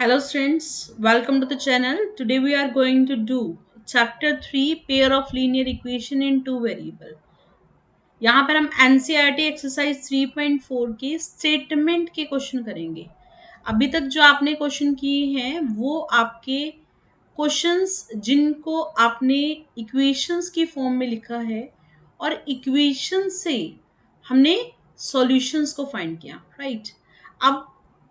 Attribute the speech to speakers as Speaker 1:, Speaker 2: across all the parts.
Speaker 1: Hello students, welcome to the channel. Today we are going to do chapter 3 pair of linear equation in two variable. यहाँ पर हम NCERT exercise 3.4 के statement के question करेंगे. अभी तक जो आपने क्वेश्चन किए हैं वो आपके क्वेश्चंस जिनको आपने इक्वेशंस की फॉर्म में लिखा है और इक्वेशन से हमने सॉल्यूशंस को फाइंड किया, राइट. अब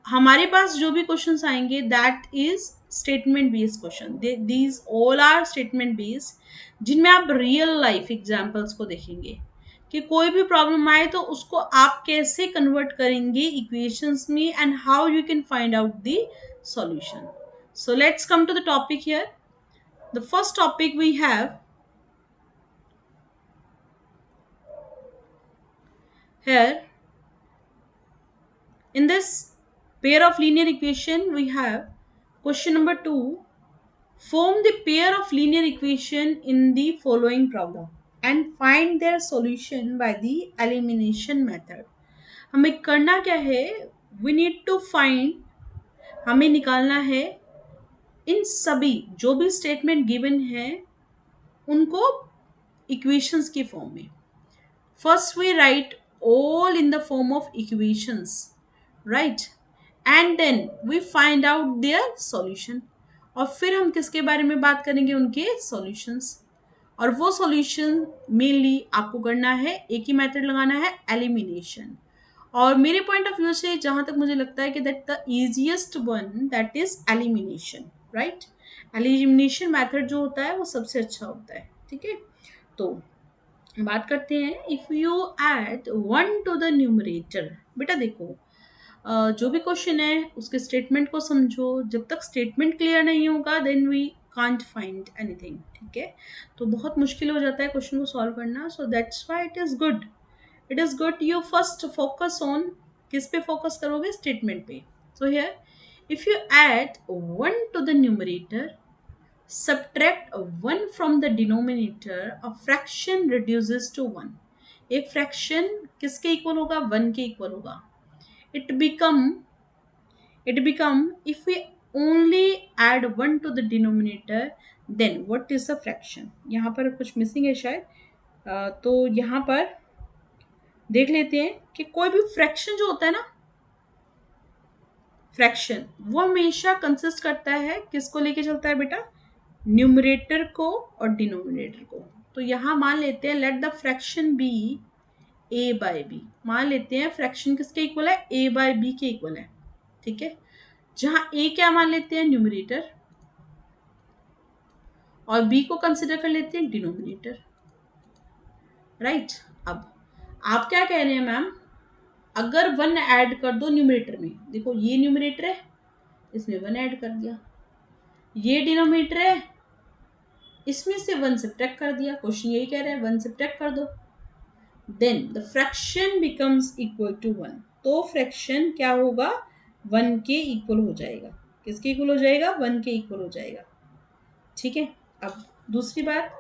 Speaker 1: हमारे पास जो भी क्वेश्चंस आएंगे that is statement based question. These all are statement based जिनमें आप रियल लाइफ एग्जांपल्स को देखेंगे कि कोई भी प्रॉब्लम आए तो उसको आप कैसे कन्वर्ट करेंगे इक्वेशंस में and how you can find out the solution. So let's come to the topic here. The first topic we have here in this pair of linear equation we have question number 2. Form the pair of linear equation in the following problem and find their solution by the elimination method. हमें करना क्या है? We need to find, हमें निकालना है इन सभी जो भी स्टेटमेंट गिवन है उनको इक्वेशंस की फॉर्म में. First we write all in the form of equations, right? And then we find out their solution. और फिर हम किसके बारे में बात करेंगे? उनके सॉल्यूशंस. और वो सॉल्यूशन मेनली आपको करना है, एक ही मेथड लगाना है, एलिमिनेशन. और मेरे पॉइंट ऑफ व्यू से जहां तक मुझे लगता है कि that the easiest one that is elimination, right. Elimination method जो होता है वो सबसे अच्छा होता है. ठीक है, तो बात करते हैं. If you add 1 to the numerator. बेटा देखो, जो भी क्वेश्चन है उसके स्टेटमेंट को समझो. जब तक स्टेटमेंट क्लियर नहीं होगा then we can't find anything. ठीक है, तो बहुत मुश्किल हो जाता है क्वेश्चन को सॉल्व करना. So that's why it is good you first focus on, किस पे फोकस करोगे? स्टेटमेंट पे. So here if you add 1 to the numerator, subtract 1 from the denominator, a fraction reduces to 1. एक फ्रैक्शन किसके equal होगा? 1 के equal होगा. it become if we only add 1 to the denominator, then what is the fraction? यहाँ पर कुछ missing है शायद. तो यहाँ पर देख लेते हैं कि कोई भी फ्रैक्शन जो होता है ना, फ्रैक्शन वो हमेशा कंसिस्ट करता है, किसको लेके चलता है बेटा? न्यूमरेटर को और डिनोमिनेटर को. तो यहां मान लेते हैं let the fraction be A by B. मान लेते हैं फ्रैक्शन किसके इक्वल है? ए बाय बी के इक्वल है. ठीक है, जहां ए क्या मान लेते हैं? न्यूमरेटर, और बी को कंसिडर कर लेते हैं डिनोमिनेटर, राइट. अब आप क्या कह रहे हैं मैम? अगर 1 ऐड कर दो न्यूमरेटर में, देखो ये न्यूमरेटर है, इसमें 1 ऐड कर दिया, ये डिनोमिनेटर है, इसमें से 1 सब्ट्रैक्ट कर दिया. क्वेश्चन यही कह रहा है 1 सब्ट्रैक्ट कर दो, then the fraction becomes equal to 1. तो फ्रैक्शन क्या होगा? 1 के इक्वल हो जाएगा. किसके इक्वल हो जाएगा? 1 के इक्वल हो जाएगा. ठीक है, अब दूसरी बात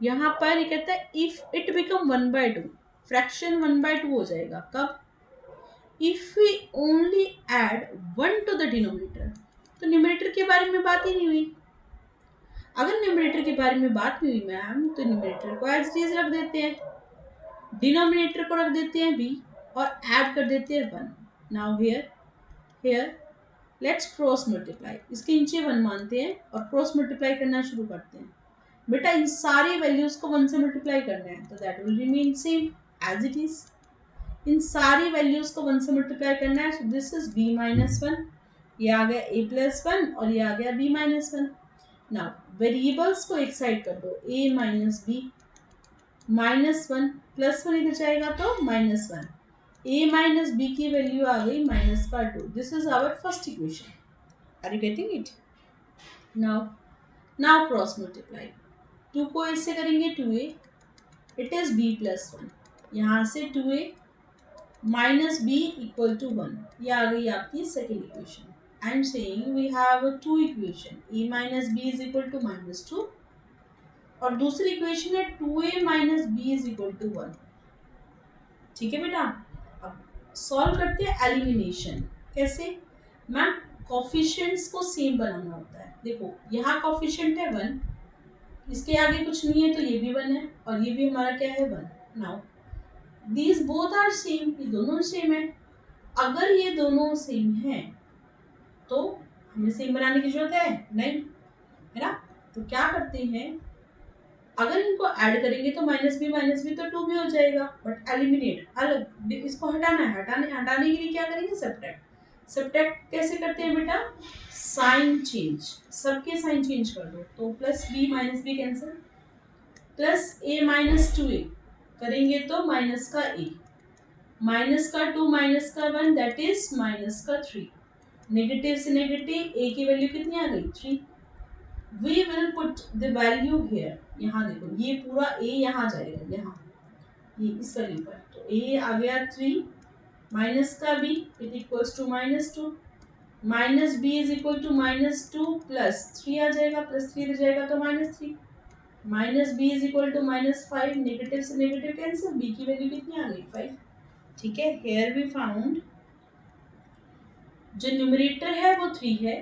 Speaker 1: यहाँ पर ये कहता है इफ इट बिकम 1/2, फ्रैक्शन 1/2 हो जाएगा. कब? If we only add 1 to the denominator. तो न्यूमरेटर के बारे में बात ही नहीं हुई. अगर न्यूमरेटर के बारे में बात नहीं हुई मैम, तो न्यूमरेटर को एज इट इज रख देते हैं, डिनोमिनेटर को रख देते हैं बी, और ऐड कर देते हैं 1. Now here let's cross multiply. इसके नीचे 1 मानते हैं और क्रॉस मल्टीप्लाई करना शुरू करते हैं. बेटा इन सारी वैल्यूज को 1 से मल्टीप्लाई करना है, तो that will remain same as it is. इन सारी वैल्यूज को 1 से मल्टीप्लाई करना है. सो दिस इज b - 1, ये आ गया a + 1 और ये आ गया b - 1. नाउ वेरिएबल्स को एक साइड कर दो, a - b -1 +1 इधर जाएगा तो -1. a - b की वैल्यू आ गई -2. This is our first equation. Are you getting it? Now cross multiply. 2 को इससे करेंगे 2a, इट इज b + 1. यहाँ से 2a - b = 1. ये आ गई आपकी second equation. I am saying we have two equation, a minus b is equal to -2, और दूसरी इक्वेशन है 2a minus b is equal to 1. ठीक है बेटा, अब सॉल्व करते हैं एलिमिनेशन. कैसे मैम? कॉफिशिएंट्स को सेम बनाना होता है। देखो यहाँ कॉफिशिएंट है 1, इसके आगे कुछ नहीं है तो ये भी 1 है और ये भी हमारा क्या है 1। Now these both are same, ये दोनों सेम है। अगर ये दोनों सेम है तो हमें सेम बनाने की जरूरत है नहीं, है ना। तो क्या करते हैं, अगर इनको ऐड करेंगे तो माइनस भी तो 2 भी हो जाएगा, बट एलिमिनेट अलग, इसको हटाना है। हटाने के लिए क्या करेंगे, सब्ट्रैक्ट। सब्ट्रैक्ट कैसे करते हैं बेटा, साइन चेंज, सबके साइन चेंज कर दो। तो plus B minus B cancel, plus A minus 2a करेंगे तो माइनस का a, माइनस का 2 माइनस का 1 दैट इज माइनस का 3। नेगेटिव से नेगेटिव a की वैल्यू कितनी आ गई 3। We will put the value here, यहाँ देखो ये पूरा a यहाँ जाएगा, यहाँ ये इस वैल्यू पर, तो a आ गया 3 माइनस का b it equals to -2, minus b is equal to -2 plus 3 आ जाएगा, प्लस 3 आ जाएगा तो -3, minus b is equal to -5, negative से नेगेटिव कैंसिल, b की वैल्यू कितनी आ गई 5। ठीक है, हेयर वी फाउंड जो न्यूमरेटर है वो 3 है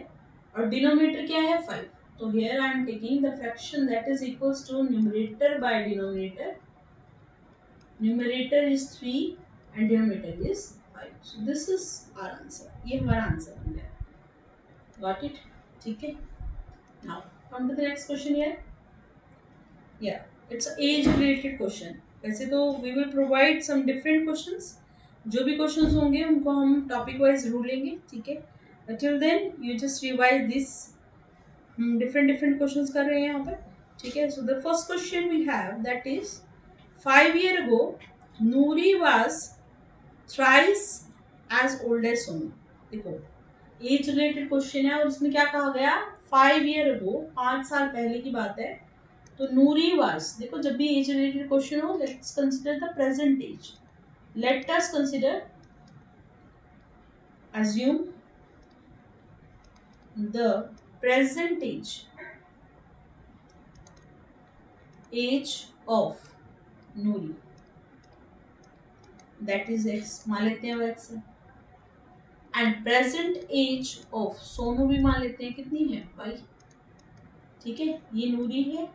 Speaker 1: और डिनोमिनेटर क्या है 5। तो here I am taking the fraction that is equals to numerator by denominator. Numerator is 3 and denominator is 5. So this is our answer. ये हमारा आंसर बन गया। Got it? ठीक है। Now come to the next question here. Yeah, it's an age related question. वैसे तो we will provide some different questions. जो भी questions होंगे उनको हम topic wise जरूर लेंगे, ठीक है। Until then you just revise this. हम different क्वेश्चंस कर रहे हैं यहाँ पर, ठीक है। So the first question we have that is 5 years ago Noori was thrice as old as Sonu. देखो एज रिलेटेड क्वेश्चन है और इसमें क्या कहा गया, 5 years ago 5 साल पहले की बात है। तो नूरी वाज, देखो जब भी एज रिलेटेड क्वेश्चन हो let's consider the present age, let us consider assume the present age of Noori, that is x, मान लेते हैं वो x है। And present age of Sonu भी मान लेते हैं कितनी है 5। ठीक है, ये नूरी है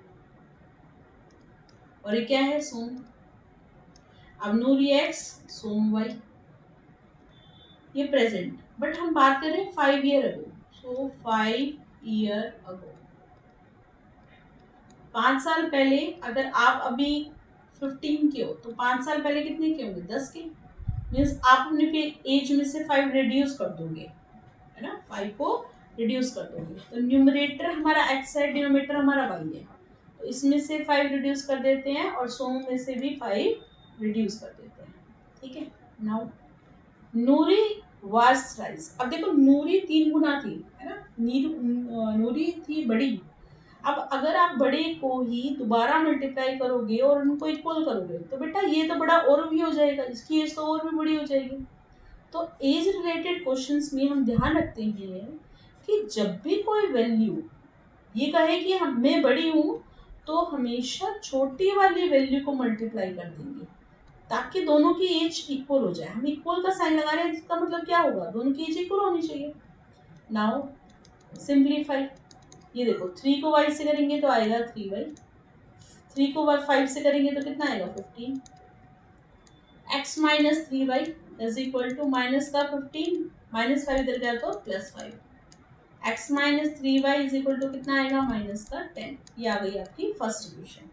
Speaker 1: और ये क्या है सोनू। अब नूरी x सोनू y, ये प्रेजेंट, बट हम बात कर रहे हैं 5 years अगो। सो 5 years अगो, 5 साल पहले। अगर आप अभी 15 के हो तो 5 साल पहले कितने के होंगे 10 के, मीन्स आप अपने एज में से 5 रिड्यूस कर दोगे, है ना, 5 को रिड्यूस कर दोगे। तो न्यूमरेटर हमारा x है, डिनोमिनेटर हमारा y है, तो इसमें से 5 रिड्यूस कर देते हैं और सोम में से भी 5 रिड्यूस कर देते हैं। ठीक है, नाउ नूरी वाज थ्राइस। अब देखो नूरी 3 गुना थी, है ना, नूरी थी बड़ी। अब अगर आप बड़े को ही दोबारा मल्टीप्लाई करोगे और उनको इक्वल करोगे तो बेटा ये तो बड़ा और भी हो जाएगा, इसकी एज तो और भी बड़ी हो जाएगी। तो एज रिलेटेड क्वेश्चंस में हम ध्यान रखते हैं कि जब भी कोई वैल्यू ये कहे कि मैं बड़ी हूँ तो हमेशा छोटी वाली वैल्यू को मल्टीप्लाई कर देंगे ताकि दोनों की एज इक्वल हो जाए। हम इक्वल का साइन लगा रहे हैं, इसका मतलब क्या होगा, दोनों की एज इक्वल होनी चाहिए। नाउ सिंप्लीफाई, ये देखो 3 को y से करेंगे तो आएगा 3y, 3 को 5 से करेंगे तो कितना आएगा 15, x minus 3y is equal to minus का 15 माइनस 5 इधर गया तो +5, x minus 3y is equal to कितना आएगा माइनस का 10। ये आ गई आपकी first equation.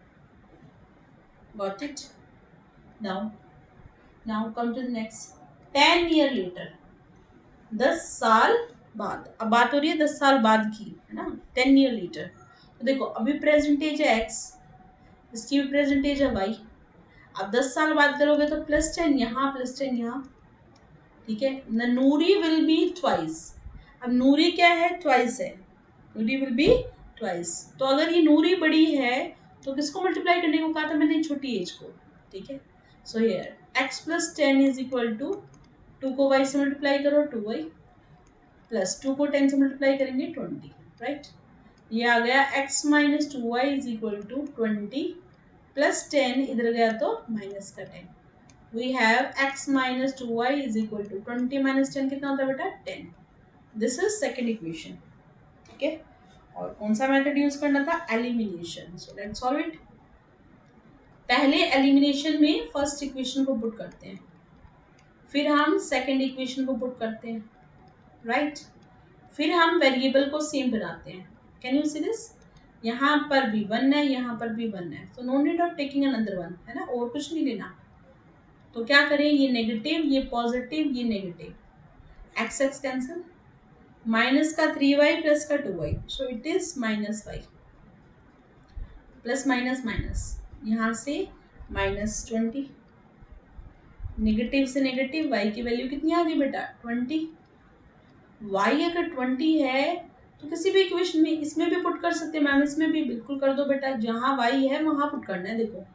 Speaker 1: Got it? Now come to the next. 10 years later, 10 साल बाद, अब बात हो रही है 10 साल बाद की, है ना, 10 years लेटर। तो देखो अभी प्रेजेंटेज है x, इसकी भी प्रेजेंटेज है y। अब 10 साल बाद करोगे तो +10 यहाँ +10 यहाँ। ठीक है, the Noori will be twice. अब नूरी क्या है, ट्वाइस है, नूरी विल बी ट्वाइस। तो अगर ये नूरी बड़ी है तो किसको मल्टीप्लाई करने को कहा था मैंने, छोटी एज को। ठीक है, so here x + 10 is equal to 2 को y से मल्टीप्लाई करो 2y, प्लस 2 को 10 से मल्टीप्लाई करेंगे 20, राइट। ये आ गया x minus 2y is equal to 20 plus 10 इधर गया तो माइनस का 10। We have x minus 2y is equal to 20 minus 10 कितना होता है बेटा 10। दिस इज सेकेंड इक्वेशन, ठीक है। और कौन सा मेथड यूज करना था, elimination. So let's solve it. पहले एलिमिनेशन में फर्स्ट इक्वेशन को पुट करते हैं, फिर हम सेकेंड इक्वेशन को पुट करते हैं, राइट। फिर हम वेरिएबल को सेम बनाते हैं। कैन यू सी दिस, यहाँ पर भी वन है, यहाँ पर भी वन है, तो no need of taking another one, है ना, और कुछ नहीं लेना। तो क्या करें, ये नेगेटिव, ये पॉजिटिव, ये negative, x x cancel, minus का 3y प्लस का 2y, so it is -y, plus minus minus, यहाँ से -20, नेगेटिव से नेगेटिव, y की वैल्यू कितनी आ गई बेटा 20। y अगर 20 है तो किसी भी इक्वेशन में इसमें भी पुट कर सकते हैं मैम, इसमें भी बिल्कुल कर दो बेटा, जहाँ y है वहाँ पुट करना है। देखो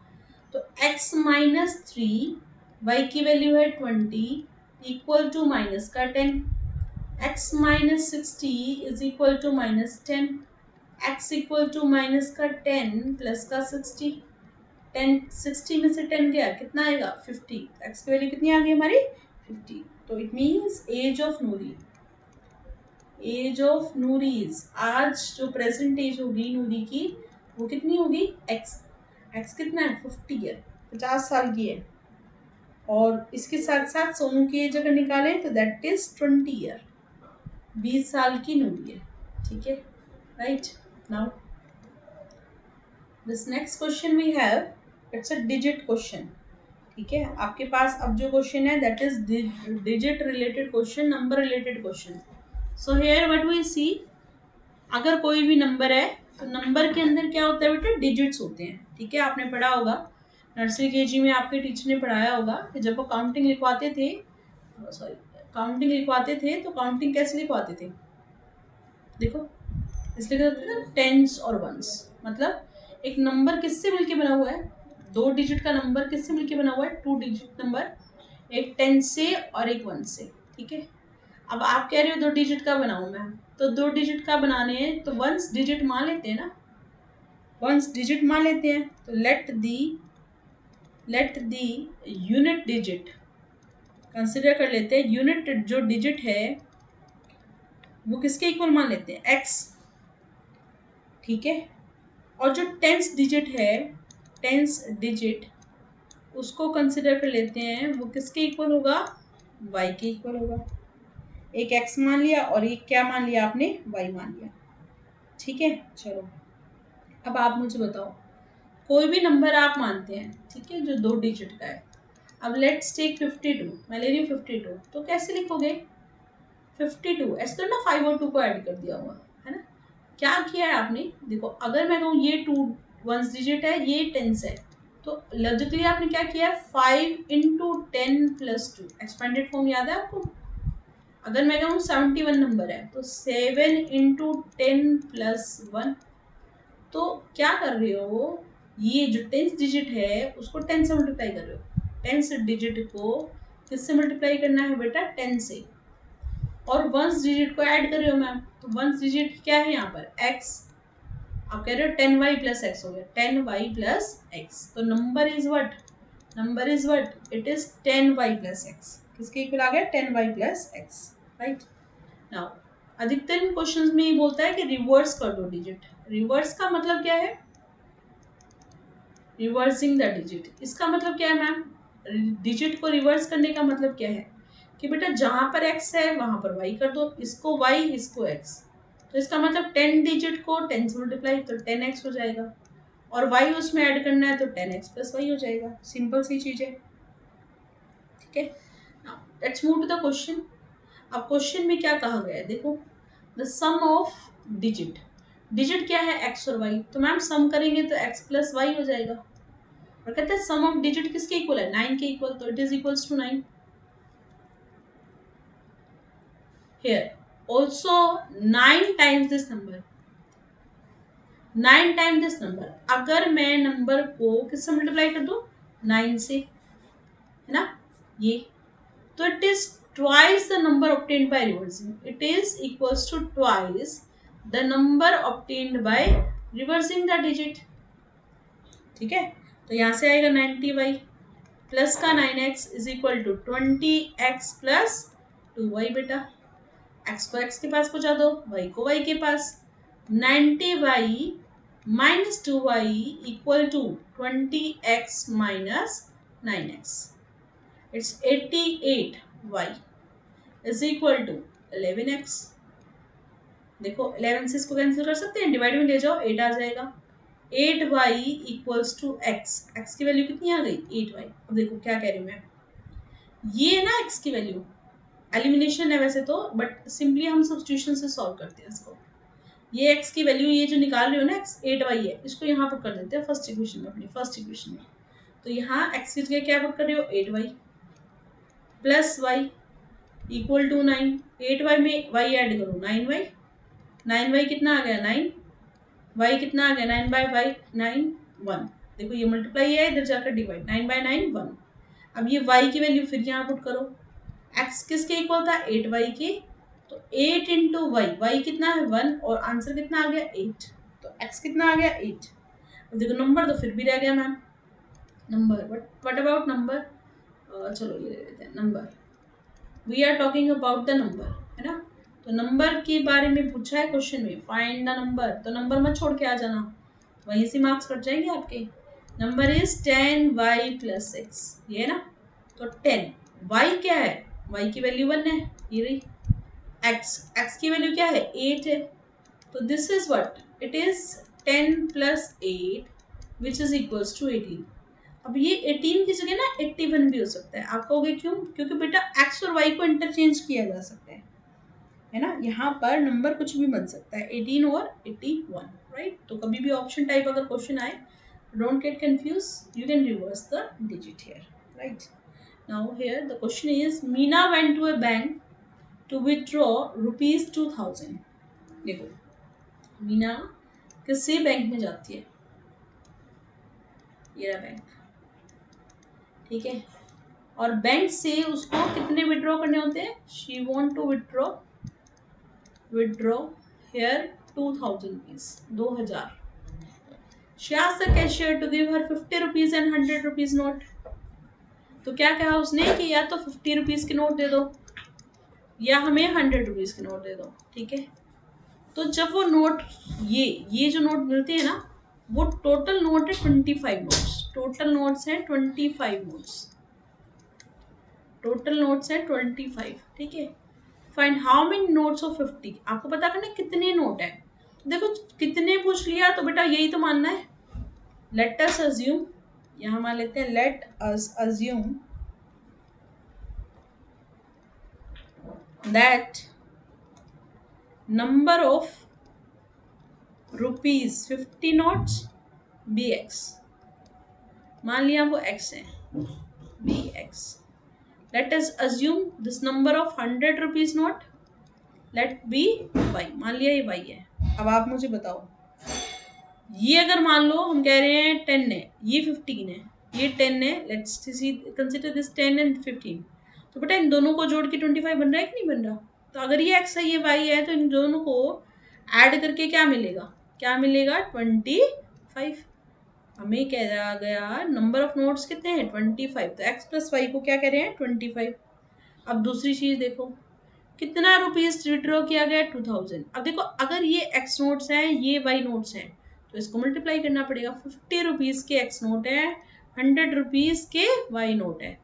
Speaker 1: तो x माइनस 3, y की वैल्यू है 20 इक्वल टू माइनस का 10, x minus 60 is equal to -10, x equal to minus का 10 प्लस का 60, 10 60 में से 10 गया कितना आएगा 50, x की वैल्यू कितनी आ गई हमारी 50। तो it means age of Noori, age of Noori's, आज जो प्रेजेंट एज होगी नूरी की वो कितनी होगी, एक्स, एक्स कितना है 50 है, 50 साल की है। और इसके साथ साथ सोनू की एज अगर निकालें तो दैट इज 20 ईयर, 20 साल की नूरी है, ठीक है, right. Now this next question we have, it's a digit question, ठीक है। आपके पास अब जो क्वेश्चन है that is digit related question, number related question. So here what we see, अगर कोई भी नंबर है तो नंबर के अंदर क्या होता है बेटा, डिजिट्स होते हैं, ठीक है। आपने पढ़ा होगा नर्सरी केजी में, आपके टीचर ने पढ़ाया होगा कि जब वो काउंटिंग लिखवाते थे, सॉरी काउंटिंग लिखवाते थे तो काउंटिंग कैसे लिखवाते थे, देखो इसलिए कहते हैं ना टेंस और वंस, मतलब एक नंबर किससे मिलके बना हुआ है, 2 डिजिट का नंबर किससे मिलके बना हुआ है, 2 डिजिट नंबर, एक 10 से और एक 1 से, ठीक है। अब आप कह रहे हो 2 डिजिट का बनाऊं मैं, तो 2 डिजिट का बनाने हैं तो वंस डिजिट मान लेते हैं ना, वंस डिजिट मान लेते हैं, तो let the unit digit consider कर लेते हैं। यूनिट जो डिजिट है वो किसके इक्वल मान लेते हैं, एक्स, ठीक है। और जो टेंस डिजिट है, टेंस डिजिट उसको कंसिडर कर लेते हैं, वो किसके इक्वल होगा, वाई के इक्वल होगा। एक एक्स मान लिया और एक क्या मान लिया आपने, वाई मान लिया, ठीक है। चलो अब आप मुझे बताओ, कोई भी नंबर आप मानते हैं, ठीक है, जो 2 डिजिट का है। अब लेट्स टेक 52, मैं ले रही हूँ 52, तो कैसे लिखोगे 52, ऐसे तो ना 5 और 2 को ऐड कर दिया हुआ है ना। क्या किया है आपने, देखो अगर मैं कहूँ ये 2 वंस डिजिट है, ये टेंस है, तो लॉजिकली आपने क्या किया है 5 इंटू 10 प्लस 2, एक्सपेंडेड फॉर्म याद है आपको। अगर मैं कहूँ 71 नंबर है तो 7 इंटू 10 प्लस 1, तो क्या कर रहे हो, ये जो 10th डिजिट है उसको 10 से मल्टीप्लाई कर रहे हो, 10th डिजिट को किससे मल्टीप्लाई करना है बेटा 10 से, और वंस डिजिट को ऐड कर रहे हो मैम, तो वंस डिजिट क्या है यहाँ पर x, आप कह रहे हो 10y प्लस एक्स हो गया, 10y प्लस एक्स, तो number is what, number is what, it is 10y plus x, किसके इक्वल आ गया 10y plus x, right. Now अधिकतर क्वेश्चंस में ये बोलता है कि रिवर्स कर दो डिजिट, रिवर्स का मतलब क्या है, रिवर्सिंग द डिजिट, इसका मतलब क्या है मैम, डिजिट को रिवर्स करने का मतलब क्या है कि बेटा जहां पर x है वहां पर y कर दो, इसको y इसको x, तो इसका मतलब 10 डिजिट को 10 से मल्टीप्लाई तो 10x हो जाएगा, और y उसमें ऐड करना है तो 10x प्लस y हो जाएगा, सिंपल सी चीज है, ठीक है। Let's move to the question. अब क्वेश्चन में क्या कहा गया है, देखो the sum of digit, digit क्या है x और y, तो मैम सम करेंगे तो x प्लस y हो जाएगा, और कहते हैं सम ऑफ डिजिट किसके इक्वल है 9 के इक्वल, तो it is equals to 9। Here also 9 times this number, 9 times this number, अगर मैं नंबर को किससे मल्टीप्लाई कर दूं 9 से, है ना ये, तो it is twice the number obtained by reversing, it is equals to twice the number obtained by reversing the digit, ठीक है। तो यहाँ से आएगा 90y प्लस का 9x is equal to 20x plus 2y बेटा, एक्स को एक्स के पास पहुंचा दो, वाई को वाई के पास। 90y minus 2y equal to 20x minus 9x। It's 88y is equal to 11x। देखो 11 से इसको कैंसिल कर सकते हैं, डिवाइड में ले जाओ 8 आ जाएगा। 8y equals to x। x की वैल्यू कितनी आ गई? 8y। अब देखो क्या कह रही हूँ मैं, ये है ना x की वैल्यू, एलिमिनेशन है वैसे तो, बट सिंपली हम सब्स्टिट्यूशन से सॉल्व करते हैं इसको। ये x की वैल्यू, ये जो निकाल रहे हो ना x 8y है, इसको यहाँ पुट कर देते हैं फर्स्ट इक्वेशन में, अपनी फर्स्ट इक्वेशन में। तो यहाँ x की जगह क्या पुट कर रहे हो? 8y plus Y equal to 9। 8y में y ऐड करो 9y। 9y कितना आ गया? 9। y कितना आ गया? 9 बाय वाई 9 1। देखो ये मल्टीप्लाई है, इधर जाकर डिवाइड, 9 बाय 9 1। अब ये y की वैल्यू फिर यहाँ पुट करो। x किसके इक्वल था? 8y के। तो 8 इंटू वाई, वाई कितना है? 1, और आंसर कितना आ गया? 8। तो x कितना आ गया? 8। अब देखो नंबर तो फिर भी रह गया ma'am, number, but what about number? चलो ये ले लेते हैं number. We are talking about the number, है ना। तो नंबर के बारे में पूछा है क्वेश्चन में, फाइंड द नंबर। तो नंबर मत छोड़ के आ जाना, वहीं से मार्क्स कट जाएंगे आपके। नंबर इज 10y प्लस 6, ये है ना। तो 10, y क्या है? y की वैल्यू 1 है, ये रही। x की वैल्यू क्या है? 8 है। तो this is what it is, 10 plus 8 which is equals to 18। अब ये 18 की जगह ना 81 भी हो सकता है। आप कहोगे क्यों? क्योंकि बेटा x और y को इंटरचेंज किया जा सकता है ना। यहाँ पर नंबर कुछ भी बन सकता है, 18 और 81, राइट। तो कभी भी ऑप्शन टाइप अगर क्वेश्चन आए, don't get confuse, you can reverse the digit here, right. Now here the question is, Meena went to a bank to withdraw ₹2000। देखो मीना किसी बैंक में जाती है, ये रहा बैंक, ठीक है। और बैंक से उसको कितने विड्रॉ करने होते हैं? She want to withdraw here 2000 rupees, 2000। She asked the cashier to give her 50 rupees and 100 rupees note. तो क्या कहा उसने कि या तो 50 रुपीज के नोट दे दो या हमें 100 रुपीज के नोट दे दो, ठीक है। तो जब वो नोट, ये जो नोट मिलते हैं ना, वो टोटल नोट है 25 नोट्स। टोटल नोट्स है 25 नोट्स, टोटल नोट्स है 25, ठीक है। Find how many notes of 50। आपको पता करना कितने नोट है। देखो कितने पूछ लिया तो बेटा यही तो मानना है। लेट अस अज्यूम, यहां मान लेते हैं, let us assume that number of rupees 50 notes be X. मान लिया वो x है, be X. Let us assume this number of 100 rupees note, let be y। मान लिया ये y है। अब आप मुझे बताओ, ये अगर मान लो हम कह रहे हैं 10 है, ये 15 है, ये 10 है, लेट्स कंसीडर दिस 10 एंड 15। तो बेटा इन दोनों को जोड़ के 25 बन रहा है कि नहीं बन रहा? तो अगर ये x है ये y है, तो इन दोनों को ऐड करके क्या मिलेगा? क्या मिलेगा? 25। हमें कह रहा गया नंबर ऑफ नोट्स कितने हैं? 25। तो x प्लस वाई को क्या कह रहे हैं? 25। अब दूसरी चीज देखो, कितना रुपीज विड्रॉ किया गया? 2000। अब देखो अगर ये x नोट्स हैं, ये y नोट्स हैं, तो इसको मल्टीप्लाई करना पड़ेगा। 50 रुपीज के x नोट है, 100 रुपीज के y नोट है।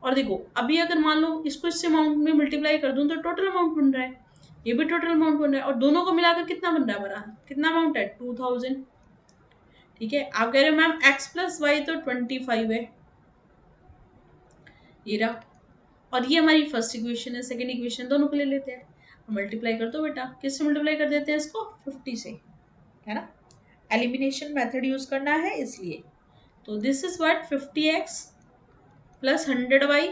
Speaker 1: और देखो अभी अगर मान लो इसको इस अमाउंट में मल्टीप्लाई कर दूं तो टोटल अमाउंट बन रहा है, ये भी टोटल अमाउंट बन रहा है, और दोनों को मिलाकर कितना बन रहा है? बड़ा कितना अमाउंट है? 2000, ठीक है। आप कह रहे हो मैम x प्लस वाई तो 25 है, ये रहा। और ये हमारी फर्स्ट इक्वेशन है। सेकंड इक्वेशन दोनों को ले लेते हैं, मल्टीप्लाई कर दो बेटा। किससे मल्टीप्लाई कर देते हैं इसको? 50 से, है ना। एलिमिनेशन मेथड यूज करना है इसलिए। तो this is what 50x plus 100y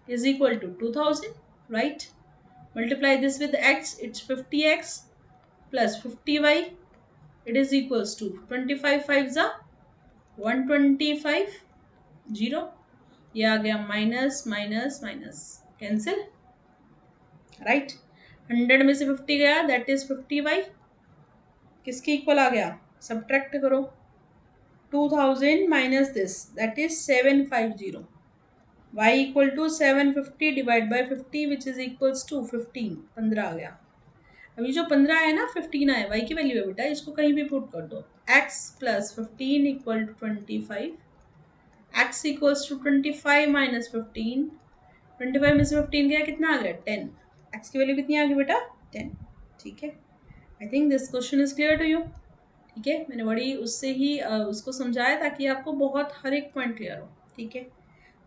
Speaker 1: is equal to 2000, right. Multiply this with x, it's 50x plus 50y, it is equals to 25 5 जा 125, 0, ये आ गया minus minus minus cancel, right. 100 में से 50 गया, दैट इज 50y, किसके इक्वल आ गया? Subtract करो, 2000 minus this, that is 750, y equal to 750 divide by 50 which is equals to 15, 15 आ गया। अभी जो 15 है ना 15 आया, y की वैल्यू है बेटा, इसको कहीं भी पुट कर दो। x plus 15 equal to 25, x equals to 25 minus 15, 25 में से 15 गया, कितना आ गया 10। x की वैल्यू कितनी आ गई बेटा 10। ठीक है, I think this question is clear to you. ठीक है, मैंने बड़ी उससे ही उसको समझाया ताकि आपको बहुत हर एक पॉइंट क्लियर हो। ठीक है,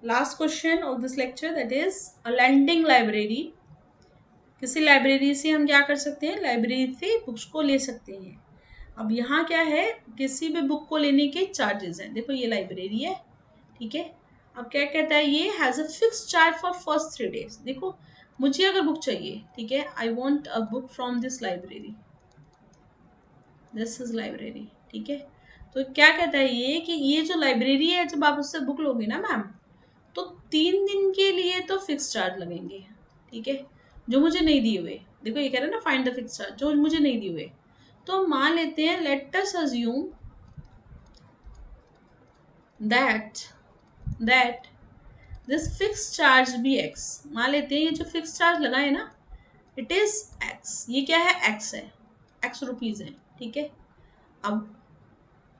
Speaker 1: last question of this lecture, that is a lending library. किसी लाइब्रेरी से हम क्या कर सकते हैं, लाइब्रेरी से बुक्स को ले सकते हैं। अब यहाँ क्या है, किसी भी बुक को लेने के चार्जेस हैं। देखो ये लाइब्रेरी है, ठीक है। अब क्या कहता है, ये has a fix charge for first 3 days। देखो मुझे अगर बुक चाहिए, ठीक है, I want a book from this library, this is library. ठीक है, तो क्या कहता है ये कि ये जो लाइब्रेरी है, जब आप उससे बुक लोगे ना मैम, तो 3 दिन के लिए तो फिक्स चार्ज लगेंगे। ठीक है, जो मुझे नहीं दिए हुए। देखो ये कह रहे हैं ना फाइंड द फिक्स चार्ज, जो मुझे नहीं दिए हुए। तो मान लेते हैं, let us assume that that this fix charge भी x। मान लेते हैं ये जो फिक्स चार्ज लगा है ना, इट इज x। ये क्या है, x है, x रुपीज है। ठीक है, अब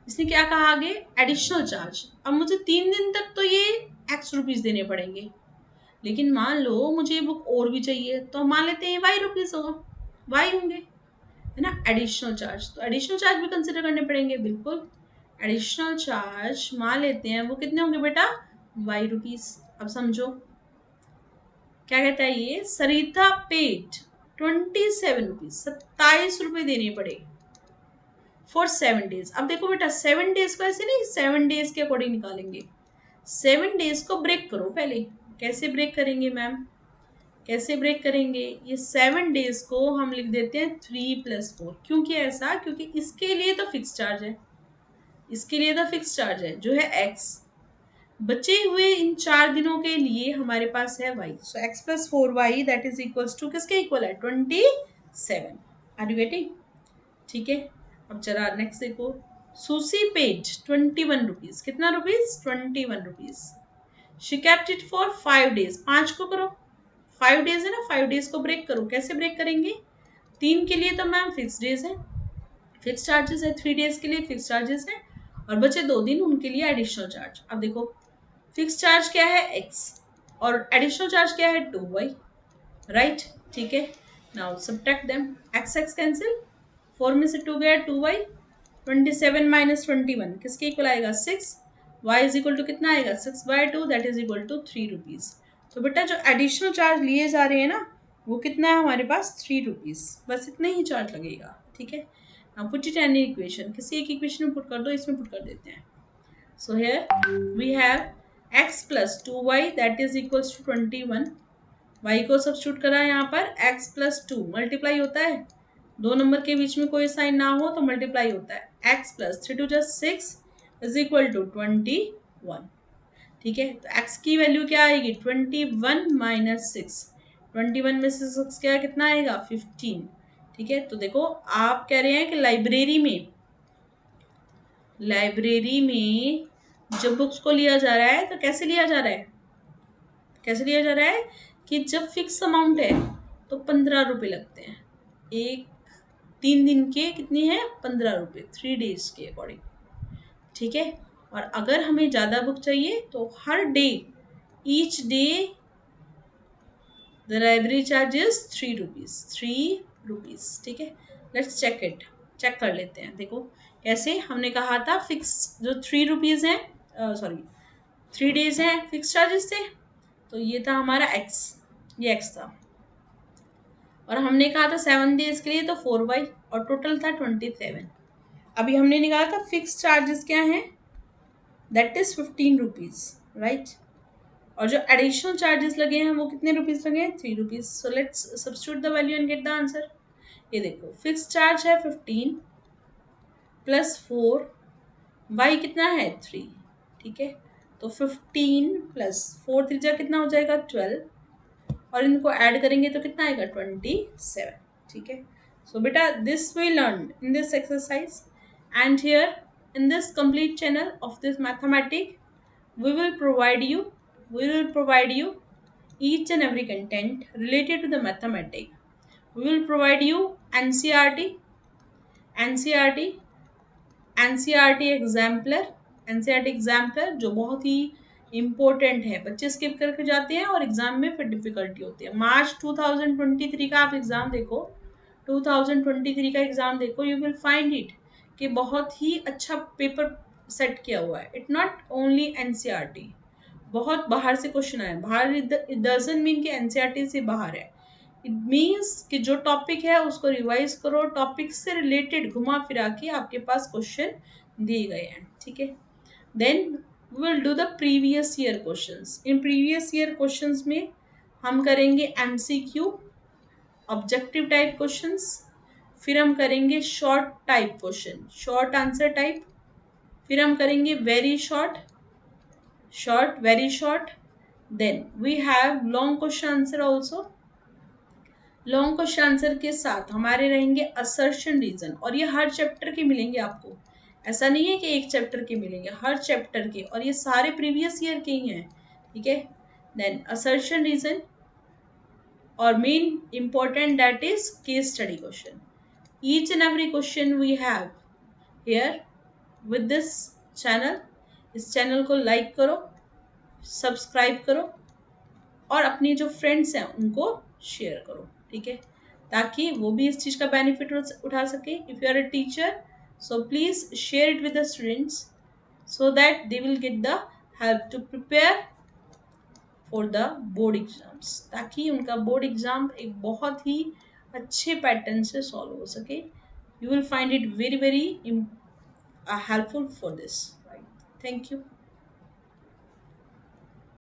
Speaker 1: इसने क्या कहा आगे, एडिशनल चार्ज। अब मुझे 3 दिन तक तो ये x रुपीज देने पड़ेंगे, लेकिन मान लो मुझे ये बुक और भी चाहिए, तो मान लेते हैं y रुपीज होगा, y होंगे, है ना, एडिशनल चार्ज। तो एडिशनल चार्ज भी कंसिडर करने पड़ेंगे, बिल्कुल। एडिशनल चार्ज मान लेते हैं, वो कितने होंगे बेटा, y रुपीज। अब समझो क्या कहता है ये, सरिता पेड 27 रुपीज, 27 रुपये देने पड़े फॉर 7 days। अब देखो बेटा 7 days को ऐसे नहीं 7 days के अकॉर्डिंग निकालेंगे, 7 days को ब्रेक करो पहले। कैसे ब्रेक करेंगे मैम, कैसे ब्रेक करेंगे, ये 7 days को हम लिख देते हैं 3 + 4। क्योंकि ऐसा, क्योंकि इसके लिए तो फिक्स चार्ज है, इसके लिए तो फिक्स चार्ज है जो है x। बचे हुए इन 4 दिनों के लिए हमारे पास है y। So x + 4y that is equals to किसके इक्वल है, 27। Are you getting. ठीक है, अब चला नेक्स्ट देखो, सुसी पेड 21 रुपीज। कितना rupees, 21 rupees. She kept it for 5 days। 5 को करो, 5 days है ना, 5 days को ब्रेक करो। कैसे ब्रेक करेंगे, 3 के लिए तो मैम फिक्स डेज है, फिक्स चार्जेस है, 3 days के लिए फिक्स चार्जेस है, और बचे 2 दिन उनके लिए एडिशनल चार्ज। अब देखो फिक्स चार्ज क्या है x, और एडिशनल चार्ज क्या है 2y, राइट। ठीक है, now subtract them, x x cancel, 4 में से 2 गया 2y, 27 माइनस 21 किसके इक्वल आएगा 6, y इज इक्वल टू कितना आएगा 6/2 that is equal to 3 rupees. तो बेटा जो एडिशनल चार्ज लिए जा रहे हैं ना, वो कितना है हमारे पास 3 रुपीज, बस इतना ही चार्ज लगेगा। ठीक है, now put it any equation, किसी एक इक्वेशन में पुट कर दो, इसमें पुट कर देते हैं। So here we have x plus 2y that is equals to 21। y को सब्स्टिट्यूट करा है यहाँ पर, x plus 2 मल्टीप्लाई होता है, 2 नंबर के बीच में कोई साइन ना हो तो मल्टीप्लाई होता है, x plus 3 2 just 6 is equal to 21। ठीक है, तो x की वैल्यू क्या आएगी 21 माइनस 6, 21 में से 6 क्या कितना आएगा 15। ठीक है, तो देखो आप कह रहे हैं कि लाइब्रेरी में जब बुक्स को लिया जा रहा है तो कैसे लिया जा रहा है, कैसे लिया जा रहा है कि जब फिक्स अमाउंट है तो 15 रुपये लगते हैं, एक 3 दिन के कितने हैं 15 रुपये, 3 days के अकॉर्डिंग। ठीक है, और अगर हमें ज़्यादा बुक चाहिए तो हर day, each day the library charges 3 rupees, 3 rupees. ठीक है, लेट्स चेक इट, चेक कर लेते हैं। देखो कैसे, हमने कहा था फिक्स जो 3 रुपीज़ हैं, सॉरी 3 days हैं फिक्स चार्जेस थे, तो ये था हमारा x, ये x था, और हमने कहा था 7 days के लिए तो 4y, और टोटल था 27। अभी हमने निकाला था फिक्स चार्जेस क्या हैं, दैट इज 15 रुपीज़, राइट। और जो एडिशनल चार्जेस लगे हैं वो कितने रुपीज़ लगे हैं 3 rupees. So let's substitute the value and get the answer. ये देखो फिक्स चार्ज है 15 + 4, y कितना है 3। ठीक है, तो 15 + 4 3 कितना हो जाएगा 12, और इनको ऐड करेंगे तो कितना आएगा 27। ठीक है, सो बेटा this we learn in this exercise, and here in this complete channel of this mathematic we will provide you we will provide you each and every content related to the mathematics. We will provide you NCRT, NCRT, NCERT exemplar, NCERT exemplar जो बहुत ही important है, बच्चे skip करके जाते हैं और exam में फिर डिफिकल्टी होती है। मार्च 2023 का आप एग्जाम देखो, 2023 का एग्जाम देखो, यू विल फाइंड इट कि बहुत ही अच्छा पेपर सेट किया हुआ है। इट नॉट ओनली एनसीईआरटी, बहुत बाहर से क्वेश्चन आए बाहर, इट डजंट मीन कि एनसीईआरटी से बाहर है। इट मीन्स कि जो टॉपिक है उसको रिवाइज करो, टॉपिक से रिलेटेड घुमा फिरा के आपके पास क्वेश्चन दिए गए हैं, ठीक है। Then we will do the previous year questions. इन प्रीवियस ईयर क्वेश्चंस में हम करेंगे एमसीक्यू, ऑब्जेक्टिव टाइप क्वेश्चंस, फिर हम करेंगे short type question, short answer type, फिर हम करेंगे very short, short very short, then we have long question answer also. Long question answer के साथ हमारे रहेंगे असर्शन रीजन, और ये हर चैप्टर के मिलेंगे आपको, ऐसा नहीं है कि एक चैप्टर के मिलेंगे, हर चैप्टर के, और ये सारे प्रीवियस ईयर के ही हैं, ठीक है। देन असर्शन रीजन, और main important that is case study question. Each and every question we have here with this channel. इस चैनल को लाइक करो, सब्सक्राइब करो, और अपने जो फ्रेंड्स हैं उनको शेयर करो, ठीक है, ताकि वो भी इस चीज़ का बेनिफिट उठा सके। If you are a teacher, so please share it with the students so that they will get the help to prepare for the board exams, ताकि उनका बोर्ड एग्जाम एक बहुत ही अच्छे पैटर्न से सॉल्व हो सके। You will find it very very helpful for this, right. Thank you.